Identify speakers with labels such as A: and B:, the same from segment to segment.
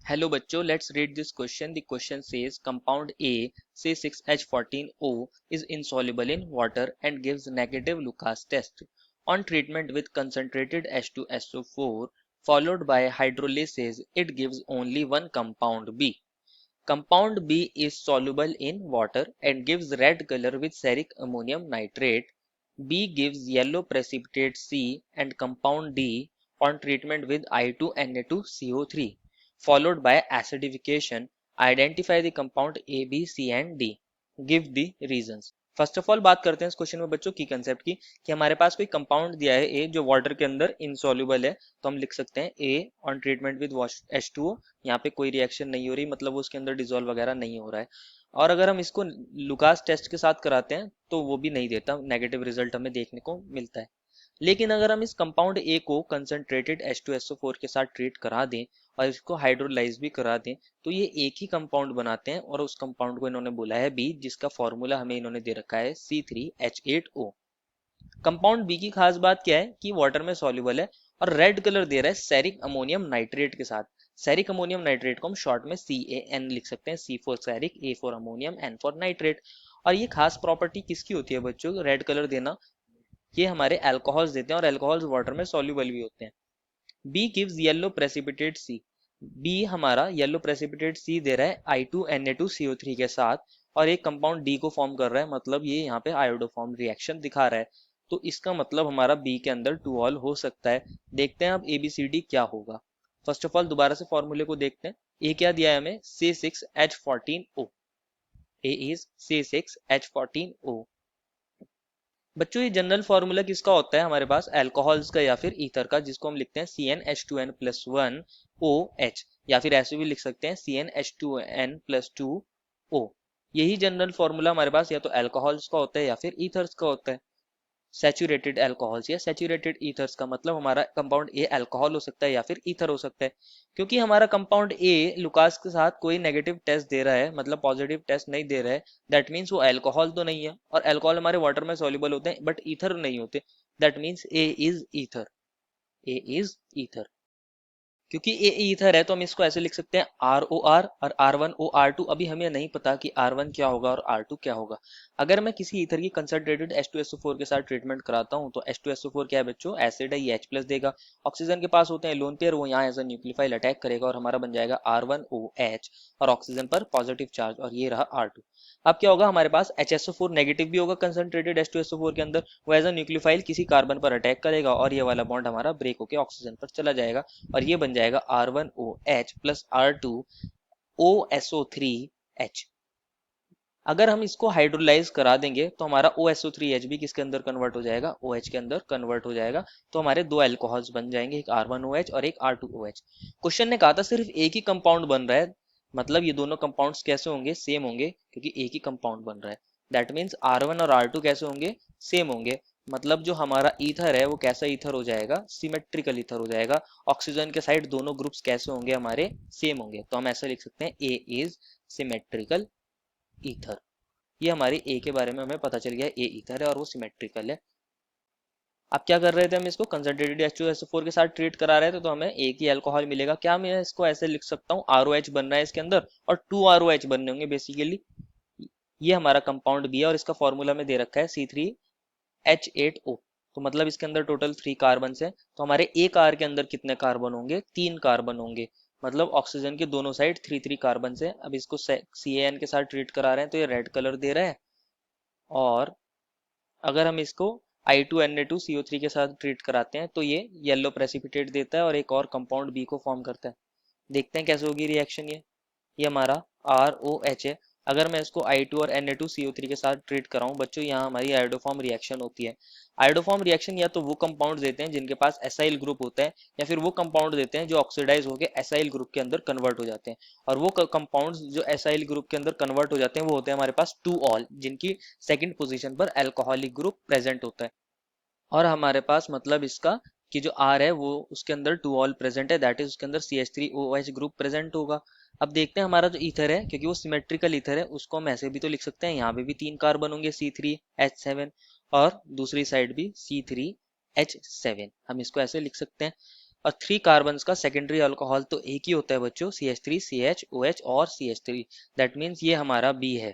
A: Hello bachcho, let's read this question. The question says compound A, C6H14O is insoluble in water and gives negative Lucas test. On treatment with concentrated H2SO4 followed by hydrolysis, it gives only one compound B. Compound B is soluble in water and gives red color with ferric ammonium nitrate. B gives yellow precipitate C and compound D on treatment with I2Na2CO3 followed by acidification. Identify the compound A, B, C and D. Give the reasons. First of all बात करते हैं इस question में बच्चों की concept की कि हमारे पास कोई कंपाउंड दिया है ए जो वाटर के अंदर इनसॉल्युबल है, तो हम लिख सकते हैं ए ऑन ट्रीटमेंट विद H2O, यहाँ पे कोई रिएक्शन नहीं हो रही, मतलब उसके अंदर डिजोल्व वगैरह नहीं हो रहा है। और अगर हम इसको लुकास टेस्ट के साथ कराते हैं तो वो भी नहीं देता, नेगेटिव रिजल्ट हमें देखने को मिलता है। लेकिन अगर हम इस कंपाउंड ए को कंसंट्रेटेड H2SO4 के साथ ट्रीट करा दें और इसको हाइड्रोलाइज भी करा दें तो ये एक ही कंपाउंड बनाते हैं और उस कंपाउंड को इन्होंने बोला है बी, जिसका फॉर्मूला हमें इन्होंने दे रखा है C3H8O। कंपाउंड बी की खास बात क्या है कि वाटर में सॉल्युबल है और रेड कलर दे रहा है सेरिक अमोनियम नाइट्रेट के साथ। सेरिक अमोनियम नाइट्रेट को हम शॉर्ट में CAN लिख सकते हैं, C for ceric, A for ammonium, N for nitrate. और ये खास प्रॉपर्टी किसकी होती है बच्चों, रेड कलर देना? ये हमारे अल्कोहल्स देते हैं और अल्कोहल्स वाटर में सॉल्युबल भी होते हैं। बी गिव्स येलो प्रेसिपिटेट सी, बी हमारा येलो प्रेसिपिटेट सी दे रहा है I2Na2CO3 के साथ और एक कंपाउंड डी को फॉर्म कर रहा है, मतलब ये यहाँ पे आयोडोफॉर्म रिएक्शन दिखा रहा है। तो इसका मतलब हमारा बी के अंदर 2 ऑल हो सकता है। देखते हैं अब ABCD क्या होगा। फर्स्ट ऑफ ऑल दोबारा से फॉर्मूले को देखते हैं। ए क्या दिया है हमें, C6H14O। A is C6H14O। बच्चों ये जनरल फॉर्मूला किसका होता है हमारे पास, अल्कोहल्स का या फिर ईथर का, जिसको हम लिखते हैं CnH2n+1OH, या फिर ऐसे भी लिख सकते हैं CnH2n+2O। यही जनरल फॉर्मूला हमारे पास या तो अल्कोहल्स का होता है या फिर ईथर्स का होता है। सैचुरेटेड अल्कोहल्स या सैचुरेटेड ईथर्स का मतलब हमारा कंपाउंड ए अल्कोहल हो सकता है या फिर ईथर हो सकता है। क्योंकि हमारा कंपाउंड ए लुकास के साथ कोई नेगेटिव टेस्ट दे रहा है, मतलब पॉजिटिव टेस्ट नहीं दे रहा है, दैट मीन्स वो अल्कोहल तो नहीं है। और अल्कोहल हमारे वाटर में सॉल्युबल होते हैं बट ईथर नहीं होते, that means A is ether. A is ether. क्योंकि ये ईथर है तो हम इसको ऐसे लिख सकते हैं ROR और R1OR2। अभी हमें नहीं पता कि R1 क्या होगा और R2 क्या होगा। अगर मैं किसी ईथर की कंसंट्रेटेड H2SO4 के साथ ट्रीटमेंट कराता हूं तो H2SO4 क्या है बच्चों, एसिड है, ये H+ देगा। ऑक्सीजन के पास होते हैं लोन पेयर, वो यहाँ एज अ न्यूक्लियोफाइल अटैक करेगा और हमारा बन जाएगा R1OH और ऑक्सीजन पर पॉजिटिव चार्ज, और ये रहा R2। अब क्या होगा, हमारे पास HSO4 नेगेटिव भी होगा कंसंट्रेटेड H2SO4 के अंदर, वो एज अ न्यूक्लियोफाइल किसी कार्बन पर अटैक करेगा और ये वाला बॉन्ड हमारा ब्रेक होकर ऑक्सीजन पर चला जाएगा और ये बन जाएगा R1OH प्लस R2OSO3H। अगर हम इसको हाइड्रोलाइज करा देंगे तो हमारा OSO3H भी किसके अंदर कन्वर्ट हो जाएगा, OH के अंदर कन्वर्ट हो जाएगा। तो हमारे दो अल्कोहल्स बन जाएंगे, एक R1OH और एक R2OH। क्वेश्चन ने कहा था सिर्फ एक ही कंपाउंड बन रहा है, मतलब ये दोनों कंपाउंड्स कैसे होंगे, सेम होंगे, क्योंकि एक ही कंपाउंड बन रहा है। दैट मीन्स R1 और R2 कैसे होंगे, सेम होंगे। मतलब जो हमारा ईथर है वो कैसा ईथर हो जाएगा, सिमेट्रिकल ईथर हो जाएगा। ऑक्सीजन के साइड दोनों ग्रुप्स कैसे होंगे, हमारे सेम होंगे। तो हम ऐसा लिख सकते हैं ए इज सिमेट्रिकल ईथर। ये हमारी ए के बारे में हमें पता चल गया, ए ईथर है और वो सिमेट्रिकल है। अब क्या कर रहे थे, हम इसको कंसंट्रेटेड H2SO4 के साथ ट्रीट करा रहे थे तो हमें एक ही अल्कोहल मिलेगा। क्या मैं इसको ऐसे लिख सकता हूँ, ROH बन रहा है इसके अंदर और 2 ROH बनने होंगे बेसिकली। ये हमारा कंपाउंड बी है और इसका फॉर्मूला में दे रखा है C3H8O। तो मतलब इसके अंदर टोटल 3 कार्बन है, तो हमारे एक आर के अंदर कितने कार्बन होंगे, 3 कार्बन होंगे। मतलब ऑक्सीजन के दोनों साइड 3 कार्बन है। अब इसको CAN के साथ ट्रीट करा रहे हैं तो ये रेड कलर दे रहा है, और अगर हम इसको I2Na2CO3 के साथ ट्रीट कराते हैं तो ये येलो प्रेसिपिटेट देता है और एक और कंपाउंड बी को फॉर्म करता है। देखते हैं कैसे होगी रिएक्शन। ये हमारा ROH है। अगर मैं इसको I2 और Na2CO3 के साथ ट्रीट कराऊं बच्चों, यहाँ हमारी आयोडोफॉर्म रिएक्शन होती है। आयोडोफॉर्म रिएक्शन या तो वो कंपाउंड देते हैं जिनके पास एसाइल ग्रुप होता है, या फिर वो कंपाउंड देते हैं जो ऑक्सीडाइज होकर एसाइल ग्रुप के अंदर कन्वर्ट हो जाते हैं। और वो कंपाउंड्स जो एसाइल ग्रुप के अंदर कन्वर्ट हो जाते हैं वो होते हैं हमारे पास 2 ऑल, जिनकी सेकंड पोजीशन पर अल्कोहलिक ग्रुप प्रेजेंट होता है। और हमारे पास मतलब इसका कि जो R है वो उसके अंदर 2 ऑल प्रेजेंट है, दैट इज उसके अंदर CH3OH ग्रुप प्रेजेंट होगा। अब देखते हैं हमारा जो ईथर है, क्योंकि वो सिमेट्रिकल ईथर है, उसको हम ऐसे भी तो लिख सकते हैं, यहाँ पे भी 3 कार्बन होंगे C3H7 और दूसरी साइड भी C3H7, हम इसको ऐसे लिख सकते हैं। और 3 कार्बन्स का सेकेंडरी अल्कोहल तो एक ही होता है बच्चों, CH3 CH OH और CH3, दैट मीन्स ये हमारा B है।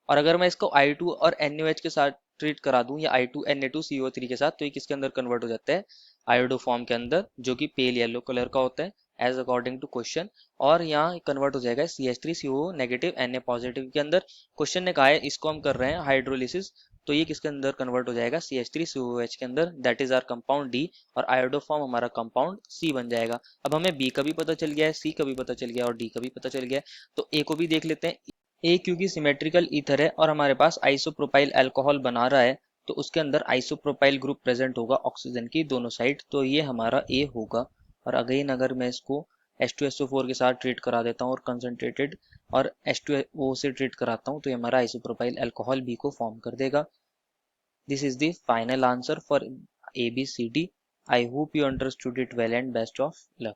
A: और अगर मैं इसको I2 और NaOH के साथ ट्रीट करा दूं या I2 Na2CO3 के साथ, तो ये किसके अंदर कन्वर्ट हो जाता है, आयोडो फॉर्म के अंदर, जो कि पेल येलो कलर का होता है एज अकॉर्डिंग टू क्वेश्चन। और यहाँ कन्वर्ट हो जाएगा CH3CO नेगेटिव Na पॉजिटिव के अंदर। क्वेश्चन ने कहा है इसको हम कर रहे हैं हाइड्रोलिसिस, तो ये किसके अंदर कन्वर्ट हो जाएगा, CH3COOH के अंदर, that is our compound D। और आयोडो फॉर्म हमारा कंपाउंड C बन जाएगा। अब हमें B का भी पता चल गया है, C का भी पता चल गया और D का भी पता चल गया है, तो A को भी देख लेते हैं। ए क्योंकि सिमेट्रिकल ईथर है और हमारे पास आइसोप्रोपाइल अल्कोहल बना रहा है, तो उसके अंदर आइसोप्रोपाइल ग्रुप प्रेजेंट होगा ऑक्सीजन की दोनों साइड, तो ये हमारा ए होगा। और अगेन अगर मैं इसको H2SO4 के साथ ट्रीट करा देता हूँ और कंसनट्रेटेड और H2O से ट्रीट कराता हूँ, तो ये हमारा आइसोप्रोपाइल अल्कोहल बी को फॉर्म कर देगा। This is the final answer for ABCD। I hope you understood it well and best of luck.